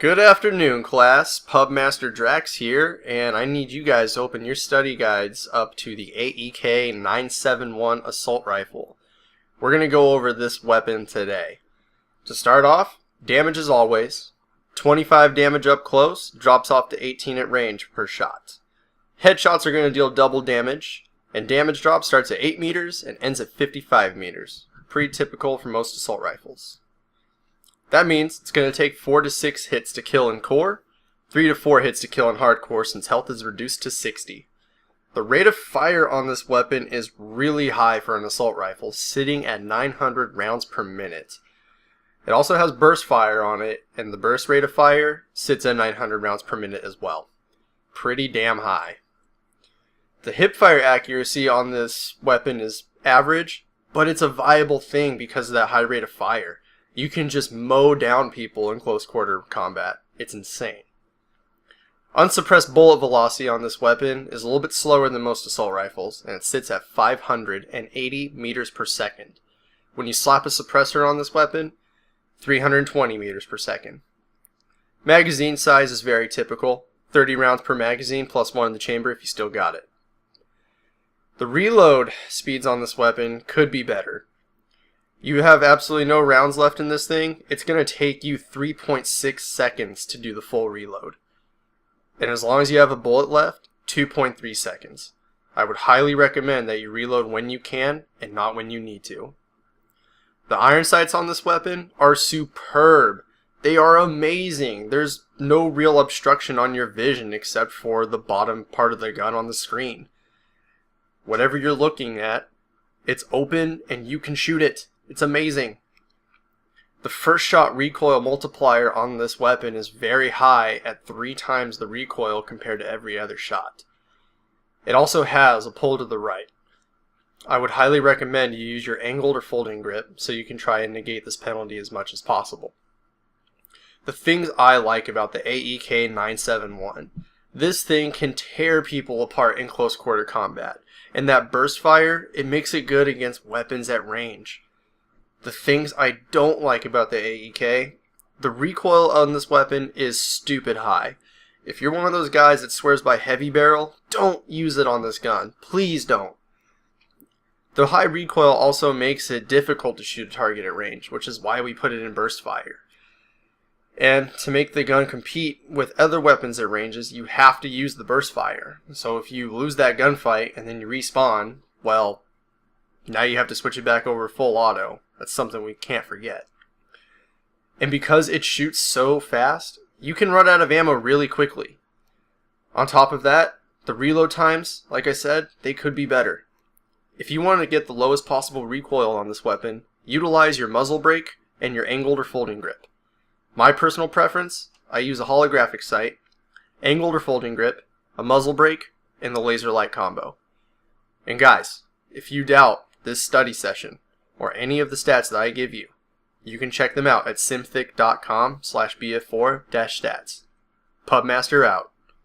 Good afternoon, class. Pubmaster Drax here, and I need you guys to open your study guides up to the AEK-971 assault rifle. We're going to go over this weapon today. To start off, damage as always. 25 damage up close, drops off to 18 at range per shot. Headshots are going to deal double damage, and damage drop starts at 8 meters and ends at 55 meters. Pretty typical for most assault rifles. That means it's going to take 4 to 6 hits to kill in core, 3 to 4 hits to kill in hardcore since health is reduced to 60. The rate of fire on this weapon is really high for an assault rifle, sitting at 900 rounds per minute. It also has burst fire on it, and the burst rate of fire sits at 900 rounds per minute as well. Pretty damn high. The hip fire accuracy on this weapon is average, but it's a viable thing because of that high rate of fire. You can just mow down people in close quarter combat. It's insane. Unsuppressed bullet velocity on this weapon is a little bit slower than most assault rifles, and it sits at 580 meters per second. When you slap a suppressor on this weapon, 320 meters per second. Magazine size is very typical, 30 rounds per magazine plus 1 in the chamber if you still got it. The reload speeds on this weapon could be better. You have absolutely no rounds left in this thing, it's going to take you 3.6 seconds to do the full reload. And as long as you have a bullet left, 2.3 seconds. I would highly recommend that you reload when you can and not when you need to. The iron sights on this weapon are superb. They are amazing. There's no real obstruction on your vision except for the bottom part of the gun on the screen. Whatever you're looking at, it's open and you can shoot it. It's amazing. The first shot recoil multiplier on this weapon is very high at 3 times the recoil compared to every other shot. It also has a pull to the right. I would highly recommend you use your angled or folding grip so you can try and negate this penalty as much as possible. The things I like about the AEK-971. This thing can tear people apart in close quarter combat. And that burst fire, it makes it good against weapons at range. The things I don't like about the AEK, the recoil on this weapon is stupid high. If you're one of those guys that swears by heavy barrel, don't use it on this gun. Please don't. The high recoil also makes it difficult to shoot a target at range, which is why we put it in burst fire. And to make the gun compete with other weapons at ranges, you have to use the burst fire. So if you lose that gunfight and then you respawn, well, now you have to switch it back over full auto. That's something we can't forget. And because it shoots so fast, you can run out of ammo really quickly. On top of that, the reload times, like I said, they could be better. If you want to get the lowest possible recoil on this weapon, utilize your muzzle brake and your angled or folding grip. My personal preference, I use a holographic sight, angled or folding grip, a muzzle brake, and the laser light combo. And guys, if you doubt this study session, or any of the stats that I give you, you can check them out at simthic.com/bf4-stats. Pubmaster out.